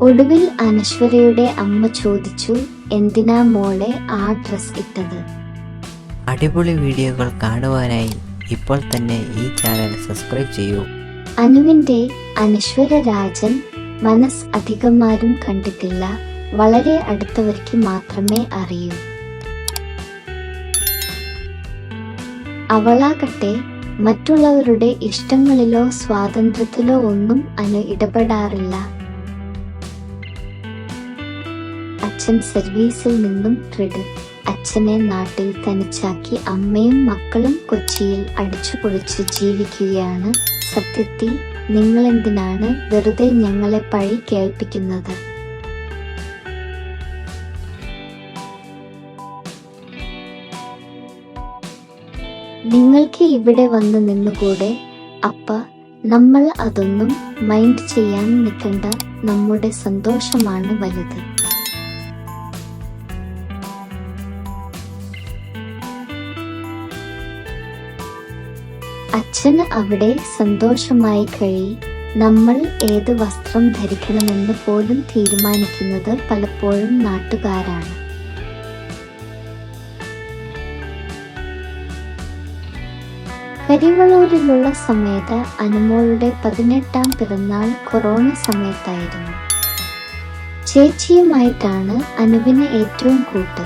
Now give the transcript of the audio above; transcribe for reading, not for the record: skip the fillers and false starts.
ഒടുവിൽ അനശ്വരയുടെ അമ്മ ചോദിച്ചു, എന്തിനാ മോളെ ആ ഡ്രസ് ഇട്ടത്? അടിപൊളി വീഡിയോകൾ കാണുവാനായി ഇപ്പോൾ തന്നെ ഈ ചാനൽ സബ്സ്ക്രൈബ് ചെയ്യൂ. അനുവിന്റെ അനശ്വര രാജൻ മനസ്സ് അധികമാരും കണ്ടിട്ടില്ല, വളരെ അടുത്തവർക്ക് മാത്രമേ അറിയൂ. അവളാകട്ടെ മറ്റുള്ളവരുടെ ഇഷ്ടങ്ങളിലോ സ്വാതന്ത്ര്യത്തിലോ ഒന്നും അനു ഇടപെടാറില്ല. അച്ഛൻ സർവീസിൽ നിന്നും അച്ഛനെ നാട്ടിൽ തനിച്ചാക്കി അമ്മയും മക്കളും കൊച്ചിയിൽ അടിച്ചുപൊളിച്ച് ജീവിക്കുകയാണ്. സത്യത്തിൽ നിങ്ങളെന്തിനാണ് വെറുതെ ഞങ്ങളെ പഴി കേൾപ്പിക്കുന്നത്? നിങ്ങൾക്ക് ഇവിടെ വന്ന് നിന്നുകൂടെ? അപ്പ നമ്മൾ അതൊന്നും മൈൻഡ് ചെയ്യാൻ നിൽക്കണ്ട, നമ്മുടെ സന്തോഷമാണ് വലുത്. അച്ഛന് അവിടെ സന്തോഷമായി കഴി. നമ്മൾ ഏത് വസ്ത്രം ധരിക്കണമെന്ന് പോലും തീരുമാനിക്കുന്നത് പലപ്പോഴും നാട്ടുകാരാണ്. കരിവളൂരിലുള്ള സമയത്ത് അനുമോളുടെ 18ാം പിറന്നാൾ കൊറോണ സമയത്തായിരുന്നു. ചേച്ചിയുമായിട്ടാണ് അനുവിന് ഏറ്റവും കൂട്ട്.